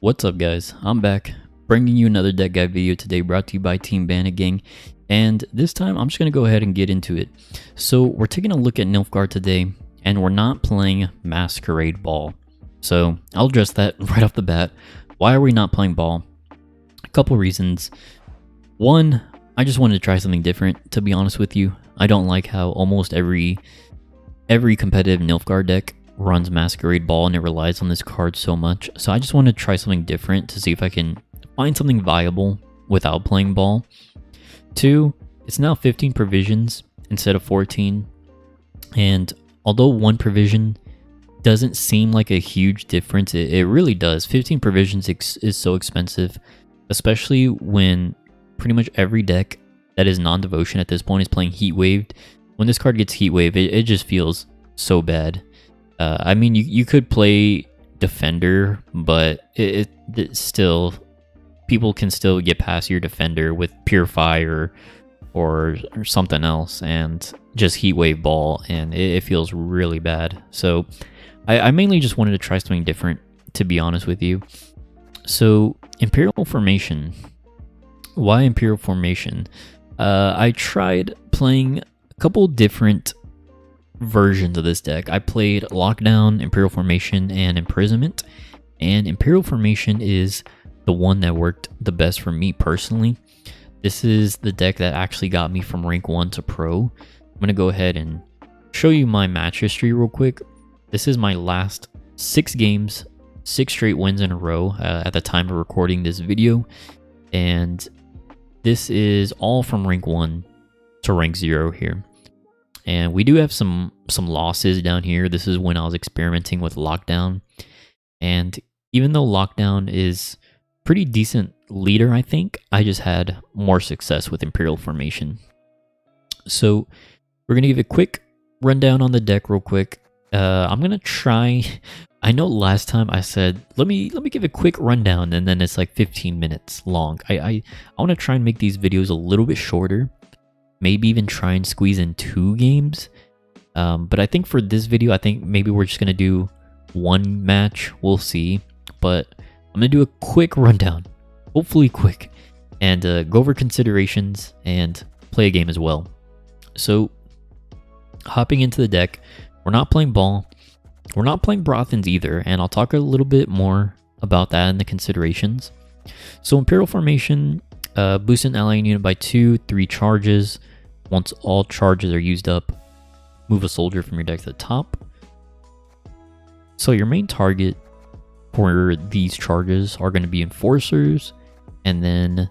What's up guys, I'm back, bringing you another deck guide video today brought to you by Team Bandit Gang, and this time I'm just going to go ahead and get into it. So we're taking a look at Nilfgaard today, and we're not playing Masquerade Ball. So I'll address that right off the bat. Why are we not playing Ball? A couple reasons. One, I just wanted to try something different, to be honest with you. I don't like how almost every competitive Nilfgaard deck runs Masquerade Ball and it relies on this card so much. So I just wanted to try something different to see if I can find something viable without playing Ball. Two, it's now 15 provisions instead of 14. And although one provision doesn't seem like a huge difference, it really does. 15 provisions is so expensive, especially when pretty much every deck that is non-devotion at this point is playing Heat Waved. When this card gets Heat Wave, it just feels so bad. I mean, you could play Defender, but it still, people can still get past your Defender with Purify or something else and just Heat Wave Ball, and it feels really bad. So I mainly just wanted to try something different, to be honest with you. So Imperial Formation. Why Imperial Formation? I tried playing a couple different versions of this deck. I played Lockdown, Imperial Formation, and Imprisonment, and Imperial Formation is the one that worked the best for me personally. This is the deck that actually got me from rank 1 to pro. I'm gonna go ahead and show you my match history real quick. This is my last 6 games, 6 straight wins in a row at the time of recording this video, and this is all from rank 1 to rank 0 here. And we do have some losses down here. This is when I was experimenting with Lockdown. And even though Lockdown is pretty decent leader, I think, I just had more success with Imperial Formation. So we're going to give a quick rundown on the deck real quick. I'm going to try... I know last time I said, let me give a quick rundown, and then it's like 15 minutes long. I want to try and make these videos a little bit shorter. Maybe even try and squeeze in 2 games. But I think for this video, I think maybe we're just going to do 1 match. We'll see. But I'm going to do a quick rundown. Hopefully quick. And go over considerations and play a game as well. So, hopping into the deck, we're not playing Ball. We're not playing Brothans either. And I'll talk a little bit more about that in the considerations. So, Imperial Formation, boost an allying unit by 2-3 charges. Once all charges are used up, move a soldier from your deck to the top. So your main target for these charges are going to be enforcers, and then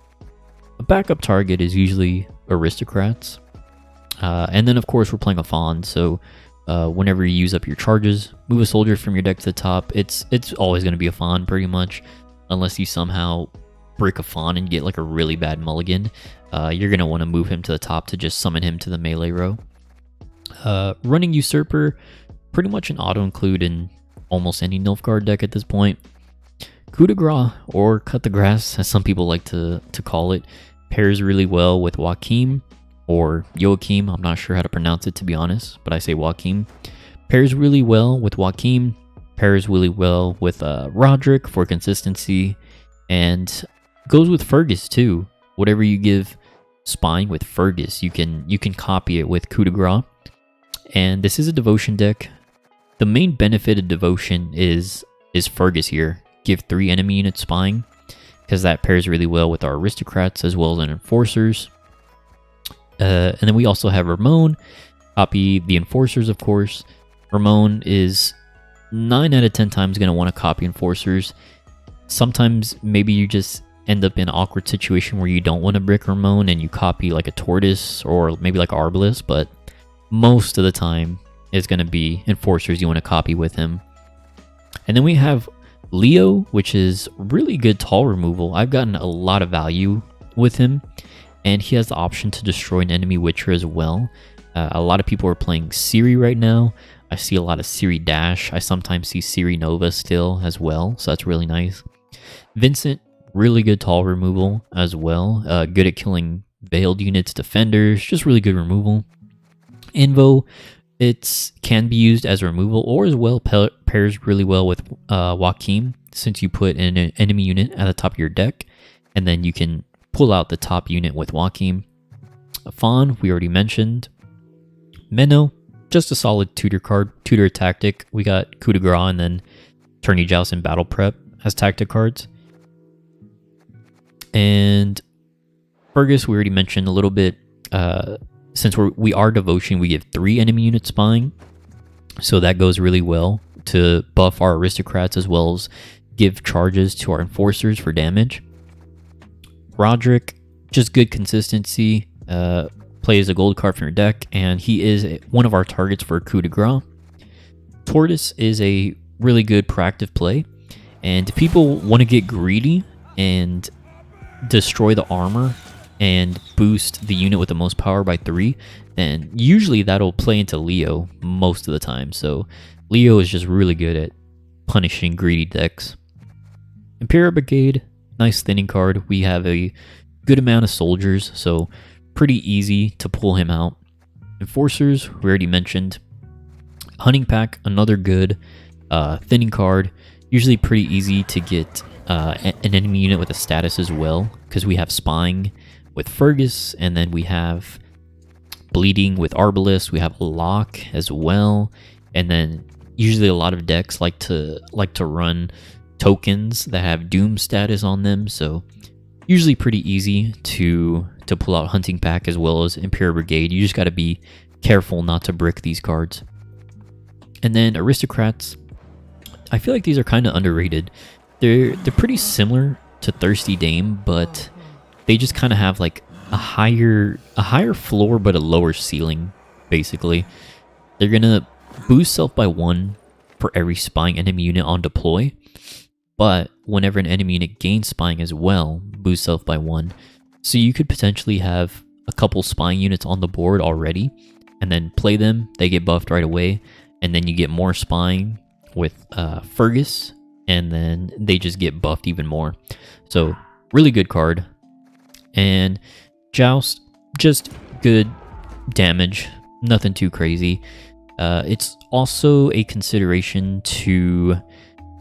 a backup target is usually aristocrats. And then of course we're playing a Fawn, so whenever you use up your charges, move a soldier from your deck to the top. It's always going to be a Fawn pretty much, unless you somehow break a Fawn and get like a really bad mulligan. You're going to want to move him to the top to just summon him to the melee row. Running Usurper, pretty much an auto-include in almost any Nilfgaard deck at this point. Coup de Grace, or Cut the Grass, as some people like to call it, pairs really well with Joachim, or Joachim, I'm not sure how to pronounce it to be honest, but I say Joachim. Pairs really well with Joachim, pairs really well with Roderick for consistency, and goes with Fergus too. Whatever you give Spine with Fergus, you can copy it with Coup de Grace. And this is a devotion deck. The main benefit of devotion is Fergus here. Give 3 enemy units Spine, because that pairs really well with our aristocrats as well as our enforcers. And then we also have Ramon. Copy the enforcers, of course. Ramon is 9 out of 10 times going to want to copy enforcers. Sometimes maybe you just end up in an awkward situation where you don't want to brick Ramon and you copy like a Tortoise or maybe like Arbalest, but most of the time it's going to be enforcers you want to copy with him. And then we have Leo, which is really good tall removal. I've gotten a lot of value with him, and he has the option to destroy an enemy Witcher as well. A lot of people are playing Ciri right now. I see a lot of Ciri Dash. I sometimes see Ciri Nova still as well, so that's really nice. Vincent, really good tall removal as well. Good at killing veiled units, defenders, just really good removal. Invo, it can be used as a removal or as well pairs really well with Joachim. since you put an enemy unit at the top of your deck, and then you can pull out the top unit with Joachim. Fawn, we already mentioned. Menno, just a solid tutor card, tutor tactic. We got Coup de Grace and then Tourney Joust and Battle Prep as tactic cards. And Fergus, we already mentioned a little bit. Since we are Devotion, we give 3 enemy units spying. So that goes really well to buff our aristocrats as well as give charges to our enforcers for damage. Roderick, just good consistency. Plays a gold card from your deck, and he is one of our targets for Coup de Grace. Tortoise is a really good proactive play, and if people want to get greedy and destroy the armor and boost the unit with the most power by 3, then usually that'll play into Leo most of the time. So Leo is just really good at punishing greedy decks. Imperial Brigade, nice thinning card. We have a good amount of soldiers, so pretty easy to pull him out. Enforcers, we already mentioned. Hunting Pack, another good thinning card. Usually pretty easy to get an enemy unit with a status as well, because we have Spying with Fergus, and then we have Bleeding with Arbalest. We have Lock as well, and then usually a lot of decks like to run tokens that have Doom status on them, so usually pretty easy to pull out Hunting Pack as well as Imperial Brigade. You just got to be careful not to brick these cards. And then Aristocrats, I feel like these are kind of underrated. They're pretty similar to Thirsty Dame, but they just kind of have like a higher floor but a lower ceiling, basically. They're gonna boost self by 1 for every spying enemy unit on deploy, but whenever an enemy unit gains spying as well, boost self by 1. So you could potentially have a couple spying units on the board already, and then play them, they get buffed right away, and then you get more spying with Fergus, and then they just get buffed even more. So really good card. And Joust, just good damage, nothing too crazy. It's also a consideration to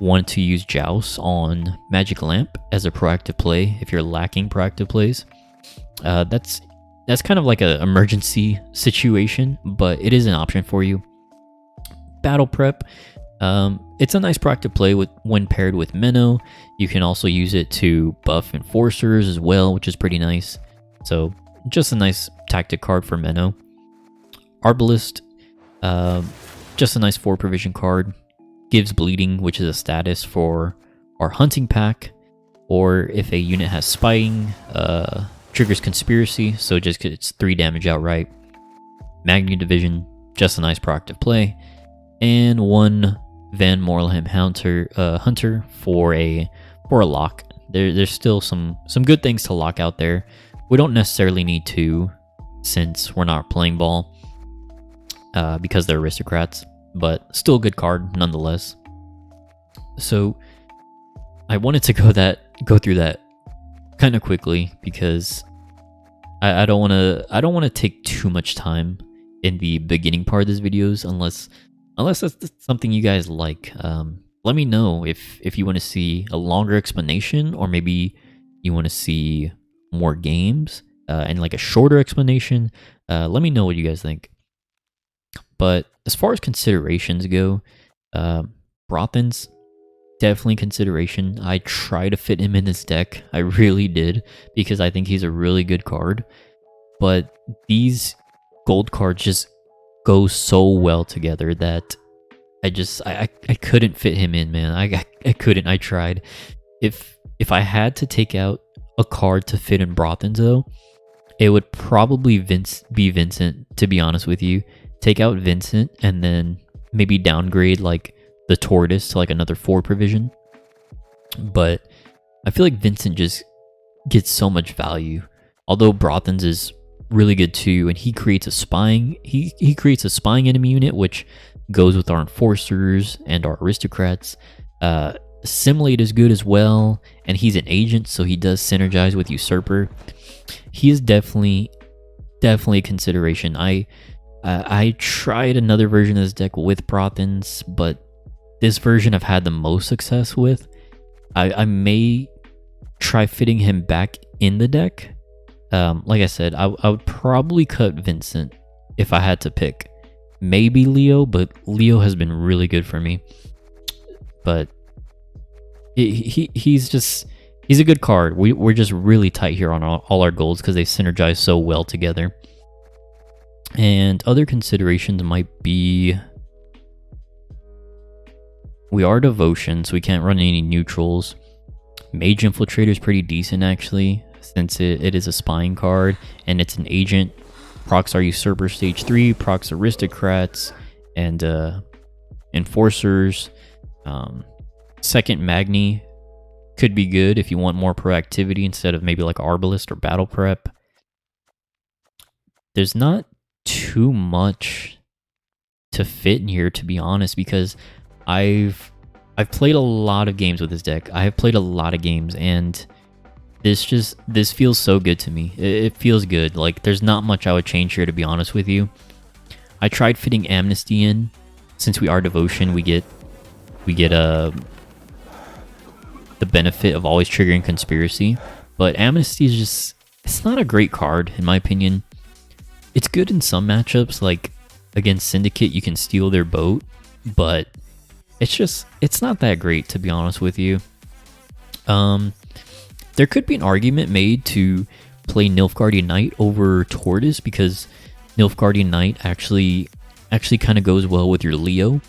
want to use Joust on Magic Lamp as a proactive play if you're lacking proactive plays. That's kind of like an emergency situation, but it is an option for you. Battle Prep, it's a nice proactive play when paired with Menno. You can also use it to buff Enforcers as well, which is pretty nice. So just a nice tactic card for Menno. Arbalest, just a nice 4 provision card. Gives Bleeding, which is a status for our Hunting Pack, or if a unit has Spying, triggers Conspiracy, so just gets 3 damage outright. Magni Division, just a nice proactive play. And 1 Van Morlham Hunter for a lock. There's still some good things to lock out there. We don't necessarily need 2 since we're not playing ball because they're aristocrats, but still a good card nonetheless. So I wanted to go through that kind of quickly because I don't want to take too much time in the beginning part of this videos unless that's something you guys like. Let me know if you want to see a longer explanation, or maybe you want to see more games and like a shorter explanation. Let me know what you guys think. But as far as considerations go, Brothen's definitely consideration. I try to fit him in this deck. I really did, because I think he's a really good card. But these gold cards just go so well together that I couldn't fit him in, man. I couldn't. I tried. If I had to take out a card to fit in Brothen's though, it would probably be Vincent, to be honest with you. Take out Vincent and then maybe downgrade like the Tortoise to like another 4 provision. But I feel like Vincent just gets so much value. Although Brothen's is really good too, and he creates a spying he creates a spying enemy unit which goes with our enforcers and our aristocrats. Assimilate is good as well, and he's an agent, so he does synergize with Usurper. He is definitely a consideration. I tried another version of this deck with Brothen's, but this version I've had the most success with, I may try fitting him back in the deck. Like I said, I would probably cut Vincent if I had to pick. Maybe Leo, but Leo has been really good for me. But he's a good card. We're just really tight here on all our goals because they synergize so well together. And other considerations might be we are devotion, so we can't run any neutrals. Mage Infiltrator is pretty decent actually, since it is a spying card and it's an agent. Procs our Usurper stage 3, procs Aristocrats, and Enforcers. Second Magni could be good if you want more proactivity instead of maybe like Arbalist or Battle Prep. There's not too much to fit in here, to be honest, because I've played a lot of games with this deck. I have played a lot of games, and this feels so good to me. It feels good. Like, there's not much I would change here, to be honest with you. I tried fitting Amnesty in. Since we are devotion, we get the benefit of always triggering conspiracy. But Amnesty is just, it's not a great card in my opinion. It's good in some matchups, like against Syndicate you can steal their boat, but it's not that great, to be honest with you. There could be an argument made to play Nilfgaard Knight over Tortoise, because Nilfgaard Knight actually kind of goes well with your Leo.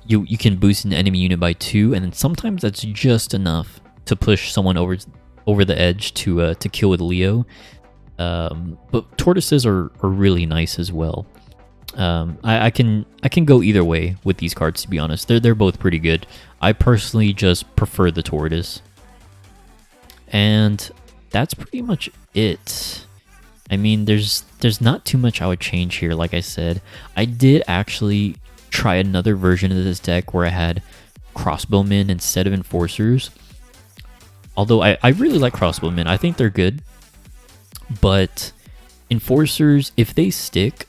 You can boost an enemy unit by 2, and then sometimes that's just enough to push someone over the edge to kill with Leo. But Tortoises are really nice as well. I can go either way with these cards, to be honest. They're both pretty good. I personally just prefer the Tortoise. And that's pretty much it. I mean, there's not too much I would change here, like I said. I did actually try another version of this deck where I had crossbowmen instead of enforcers. Although I really like crossbowmen. I think they're good. But enforcers, if they stick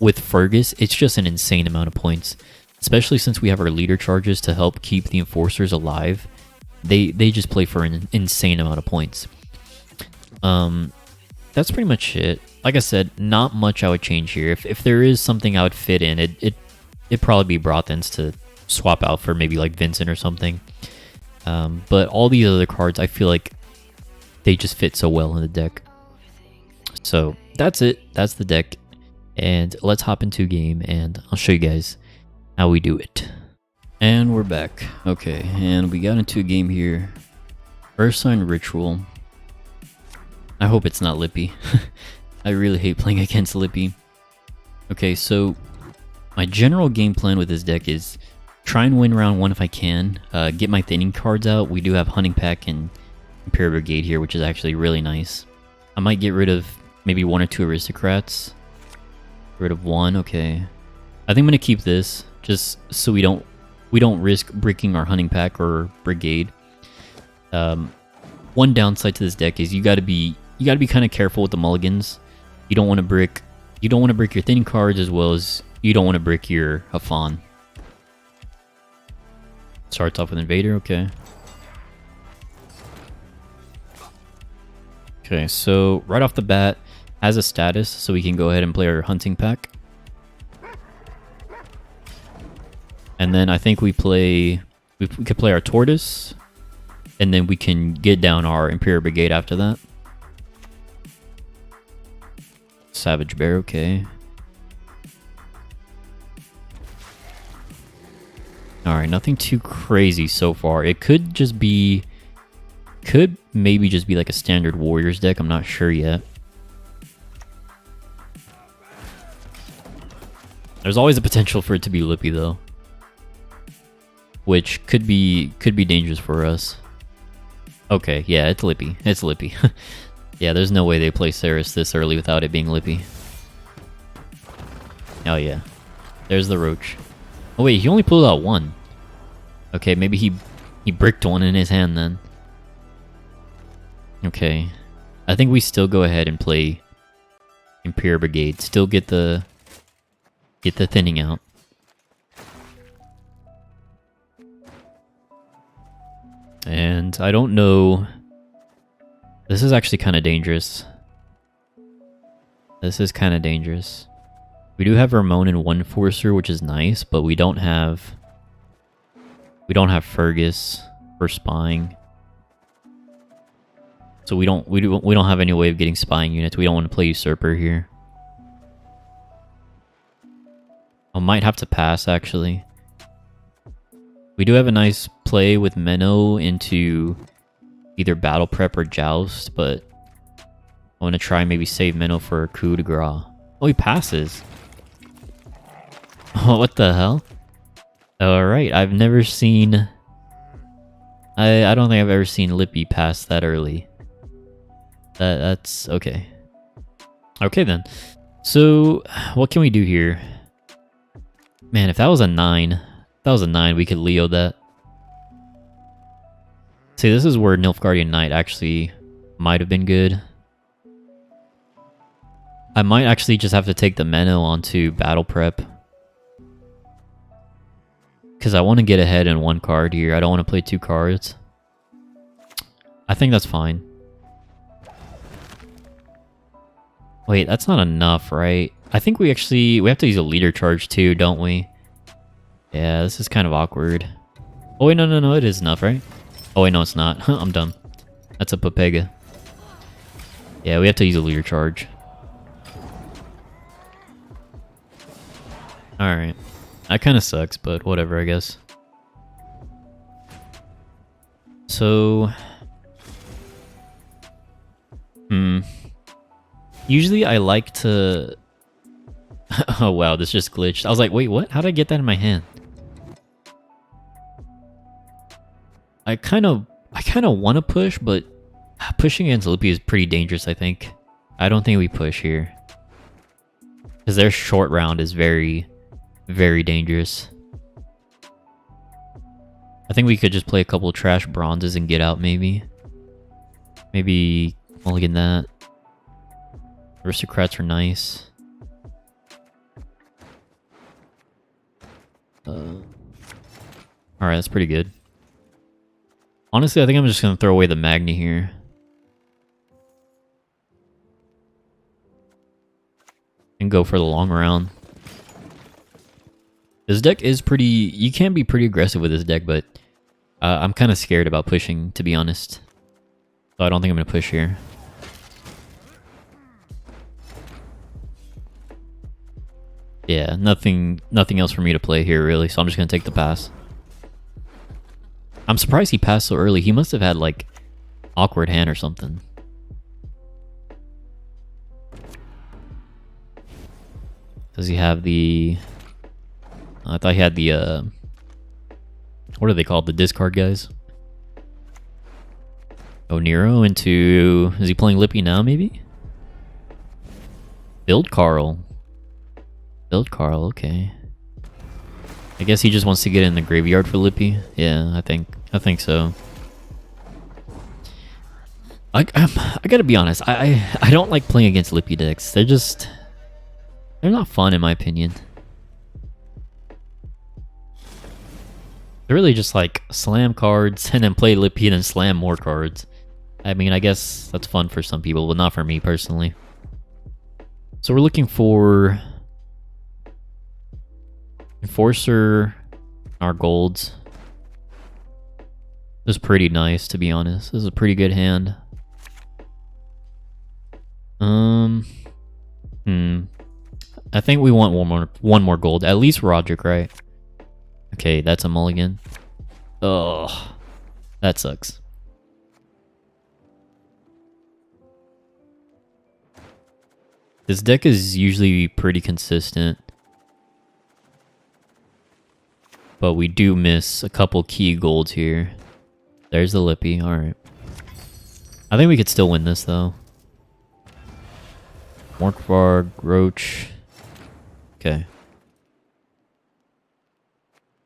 with Fergus, it's just an insane amount of points. Especially since we have our leader charges to help keep the enforcers alive. They just play for an insane amount of points. That's pretty much it. Like I said, not much I would change here. If there is something I would fit in, it'd probably be Brothens to swap out for maybe like Vincent or something. But all these other cards, I feel like they just fit so well in the deck. So that's it. That's the deck. And let's hop into a game and I'll show you guys how we do it. And we're back. Okay, and we got into a game here. Ursine Ritual. I hope it's not Lippy. I really hate playing against Lippy. Okay, so my general game plan with this deck is try and win round 1 if I can. Get my thinning cards out. We do have Hunting Pack and Imperial Brigade here, which is actually really nice. I might get rid of maybe 1 or 2 Aristocrats. Get rid of 1, okay. I think I'm going to keep this, just so we don't risk breaking our Hunting Pack or Brigade. One downside to this deck is you gotta be kind of careful with the mulligans. You don't want to brick your thinning cards, as well as you don't want to brick your Hafan. Starts off with Invader, okay. Okay, so right off the bat has a status, so we can go ahead and play our Hunting Pack. And then I think we could play our Tortoise, and then we can get down our Imperial Brigade after that. Savage Bear, okay. Alright, nothing too crazy so far. It could maybe just be like a standard Warriors deck, I'm not sure yet. There's always a potential for it to be Lippy though, which could be dangerous for us. Okay, yeah, it's Lippy. It's Lippy. Yeah, there's no way they play Saris this early without it being Lippy. Oh yeah. There's the Roach. Oh wait, he only pulled out 1. Okay, maybe he bricked 1 in his hand then. Okay. I think we still go ahead and play Imperial Brigade. Still get the thinning out. And I don't know... This is actually kind of dangerous. This is kind of dangerous. We do have Ramon and one Forcer, which is nice, but we don't have... We don't have Fergus for spying. So we don't have any way of getting spying units. We don't want to play Usurper here. I might have to pass, actually. We do have a nice play with Menno into either Battle Prep or Joust, but I want to try and maybe save Menno for a coup de grace. Oh, he passes. Oh, what the hell? Alright, I've never seen... I don't think I've ever seen Lippy pass that early. That's okay. Okay then. So, what can we do here? Man, if that was a 9, we could Leo that. See, this is where Nilfgaardian Knight actually might have been good. I might actually just have to take the Menno onto Battle Prep. Because I want to get ahead in one card here. I don't want to play 2 cards. I think that's fine. Wait, that's not enough, right? I think we have to use a leader charge too, don't we? Yeah, this is kind of awkward. Oh wait, no, it is enough, right? Oh wait, no, it's not. I'm dumb. That's a Papega. Yeah, we have to use a leader charge. Alright. That kind of sucks, but whatever, I guess. So... Usually I like to... Oh wow, this just glitched. I was like, wait, what? How did I get that in my hand? I kind of want to push, but pushing against Lippy is pretty dangerous, I think. I don't think we push here. Because their short round is very, very dangerous. I think we could just play a couple trash bronzes and get out, maybe. Maybe mulligan that. Aristocrats are nice. Alright, that's pretty good. Honestly, I think I'm just going to throw away the Magni here. And go for the long round. This deck is pretty... You can be pretty aggressive with this deck, but... I'm kind of scared about pushing, to be honest. So I don't think I'm going to push here. Yeah, nothing else for me to play here, really, so I'm just going to take the pass. I'm surprised he passed so early. He must have had, like, awkward hand or something. Does he have the... I thought he had the, what are they called? The discard guys? Oh, Nero into... Is he playing Lippy now, maybe? Build Carl. Build Carl, okay. I guess he just wants to get in the graveyard for Lippy. Yeah, I think so. I gotta be honest. I don't like playing against Lippy decks. They're not fun in my opinion. They're really just like slam cards and then play Lippy and then slam more cards. I mean, I guess that's fun for some people, but not for me personally. So we're looking for Enforcer, our golds. This is pretty nice, to be honest. This is a pretty good hand. I think we want one more gold. At least Roderick, right? Okay, that's a mulligan. Ugh, that sucks. This deck is usually pretty consistent. But we do miss a couple key golds here. There's the Lippy, alright. I think we could still win this though. Nilfgaard, Roach. Okay.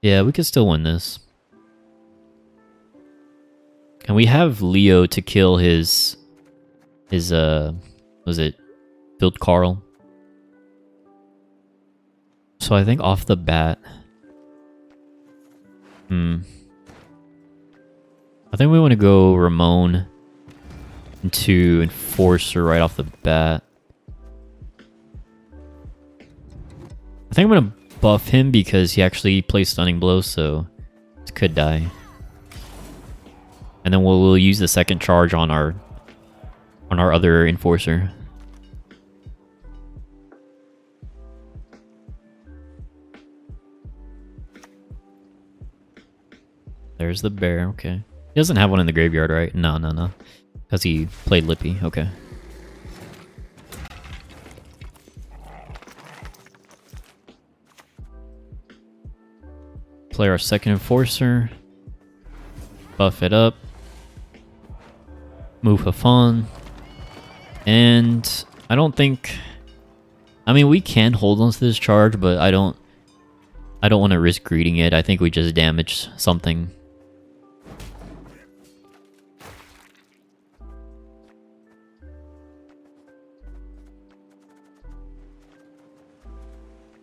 Yeah, we could still win this. And we have Leo to kill his was it Build Carl? So I think off the bat... I I think we want to go Ramon into Enforcer right off the bat. I think I'm going to buff him because he actually plays Stunning Blow, so it could die. And then we'll use the second charge on our other Enforcer. There's the bear, okay. He doesn't have one in the graveyard, right? No. Because he played Lippy, okay. Play our second Enforcer. Buff it up. Move Hafan. And I don't think... I mean, we can hold on to this charge, but I don't want to risk greeting it. I think we just damage something.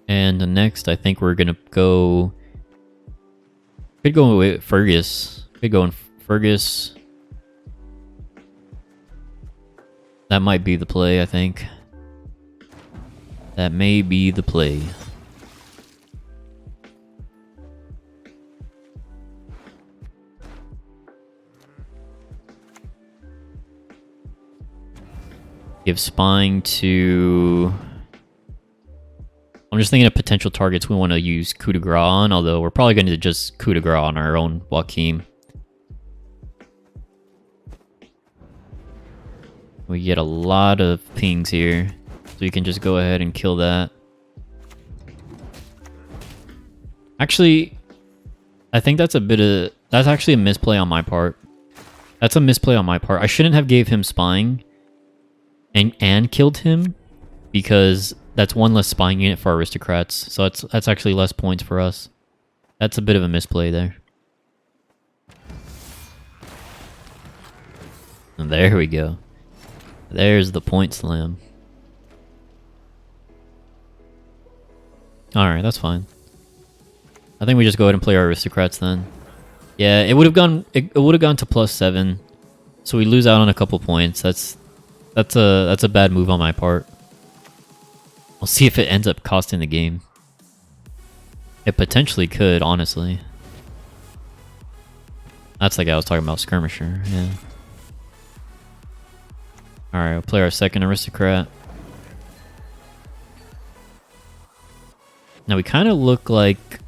And the next, I think we're gonna go... Could go with Fergus. Could go in Fergus. That might be the play, I think. That may be the play. Give spying to... I'm just thinking of potential targets we want to use coup de grace on, although we're probably going to just coup de grace on our own Joachim. We get a lot of pings here, so we can just go ahead and kill that. Actually, I think that's that's actually a misplay on my part. That's a misplay on my part. I shouldn't have gave him spying and killed him, because that's one less spying unit for aristocrats, so that's actually less points for us. That's a bit of a misplay there. And there we go. There's the point slam. Alright, that's fine. I think we just go ahead and play our aristocrats then. Yeah, it would have gone to +7, so we lose out on a couple points. That's a bad move on my part. We'll see if it ends up costing the game. It potentially could, honestly. That's the guy I was talking about, Skirmisher, yeah. Alright, we'll play our second aristocrat. Now we kind of look like...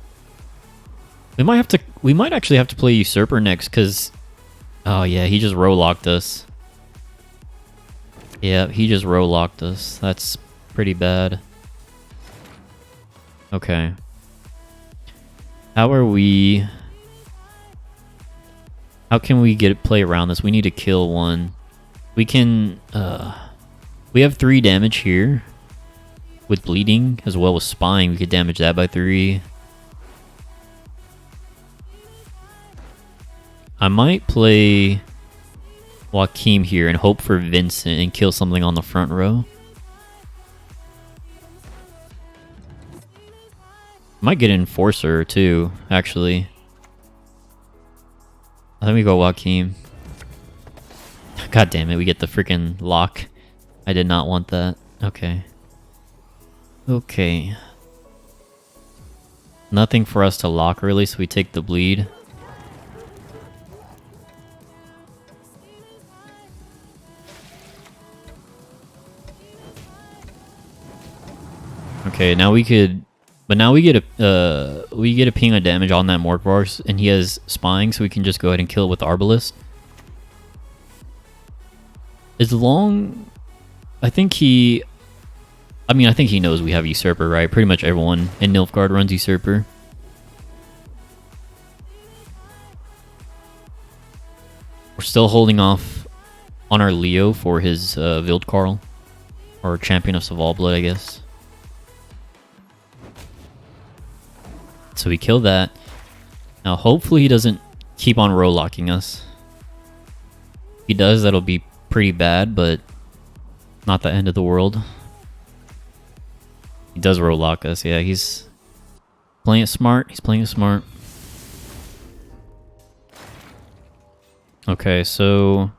We might actually have to play Usurper next, because... Oh yeah, he just row-locked us. Yeah, he just row-locked us. That's pretty bad. Okay. How can we play around this? We need to kill one. We can, we have 3 damage here. With bleeding, as well as spying, we could damage that by 3. I might play Joachim here and hope for Vincent and kill something on the front row. Might get an Enforcer too, actually. Let me go Joachim. God damn it, we get the freaking lock. I did not want that. Okay. Okay. Nothing for us to lock really, so we take the bleed. Okay, now we could... But now we get a ping of damage on that Morkvars, and he has spying, so we can just go ahead and kill it with Arbalist. As long... I think he knows we have Usurper, right? Pretty much everyone in Nilfgaard runs Usurper. We're still holding off on our Leo for his Wildkarl. Or Champion of Svalbard, I guess. So we kill that. Now hopefully he doesn't keep on row locking us. If he does, that'll be pretty bad, but not the end of the world. He does row lock us, yeah, he's playing it smart. He's playing it smart. Okay, so...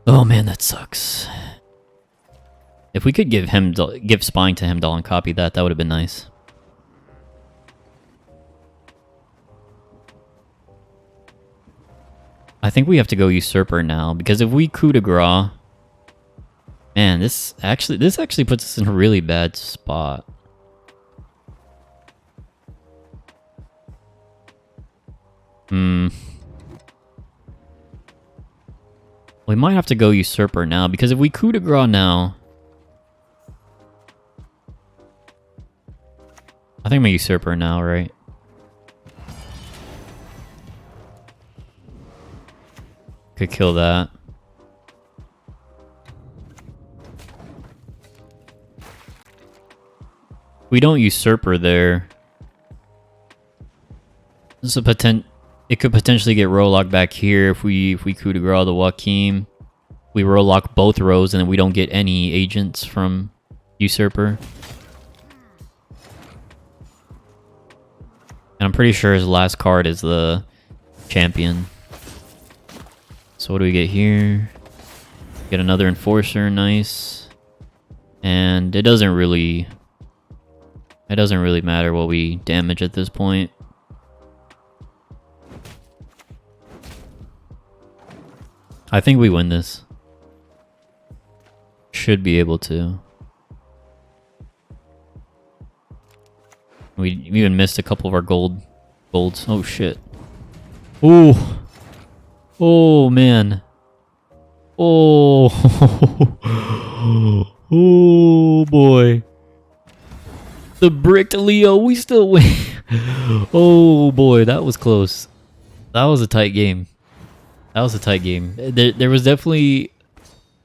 Oh man, that sucks. If we could give spying to Hemdall and copy that, that would have been nice. I think we have to go Usurper now, because if we coup de grace... Man, this actually puts us in a really bad spot. We might have to go Usurper now, because if we coup de grace now... I think I'm a Usurper now, right? Could kill that. We don't Usurper there. This is a it could potentially get row locked back here if we coup de grace the Joachim. We row lock both rows and then we don't get any agents from Usurper. And I'm pretty sure his last card is the champion. So what do we get here? Get another Enforcer, nice. And it doesn't really matter what we damage at this point. I think we win this. Should be able to. We even missed a couple of our golds. Oh shit. Ooh. Oh man. Oh. Oh boy. The bricked Leo, we still win. Oh boy, that was close. That was a tight game. That was a tight game. There was definitely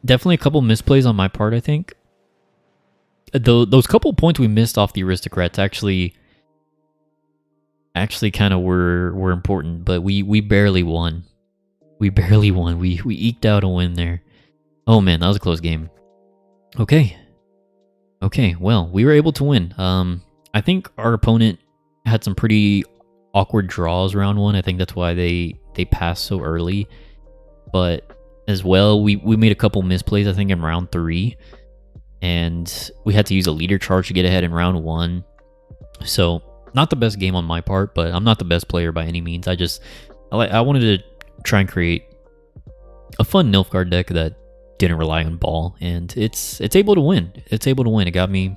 a couple misplays on my part, I think. Those couple points we missed off the aristocrats actually kind of were important, but we barely won. We barely won. We eked out a win there. Oh man, that was a close game. Okay. Okay, well, we were able to win. I think our opponent had some pretty awkward draws round one. I think that's why they passed so early. But as well, we made a couple misplays, I think, in round 3. And we had to use a leader charge to get ahead in round 1. So, not the best game on my part, but I'm not the best player by any means. I wanted to try and create a fun Nilfgaard deck that didn't rely on ball, and it's able to win. It's able to win. It got me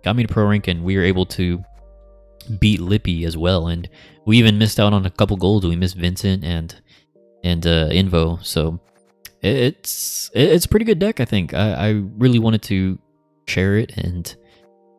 to pro rank, and we were able to beat Lippy as well. And we even missed out on a couple golds. We missed Vincent and Invo. So it's a pretty good deck, I think. I really wanted to share it and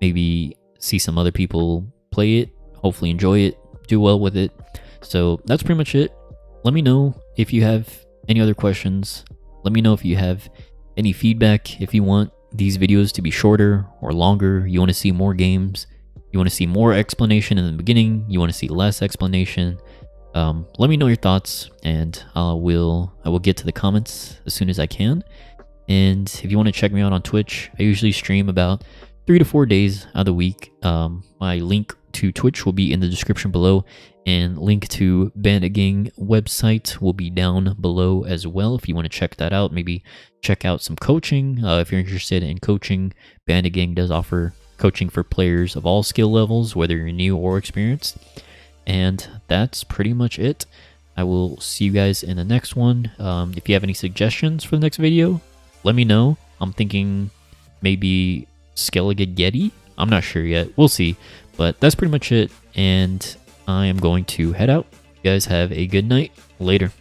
maybe see some other people play it, hopefully enjoy it, do well with it. So that's pretty much it. Let me know if you have any other questions. Let me know if you have any feedback, if you want these videos to be shorter or longer, you want to see more games, you want to see more explanation in the beginning, you want to see less explanation. Let me know your thoughts, and I will get to the comments as soon as I can. And if you want to check me out on Twitch, I usually stream about 3 to 4 days out of the week. My link to Twitch will be in the description below, and link to Bandit Gang website will be down below as well if you want to check that out. Maybe check out some coaching. If you're interested in coaching, Bandit Gang does offer coaching for players of all skill levels, whether you're new or experienced. And that's pretty much it. I will see you guys in the next one. If you have any suggestions for the next video, let me know. I'm thinking maybe Skellige. I'm not sure yet. We'll see. But that's pretty much it. And I am going to head out. You guys have a good night. Later.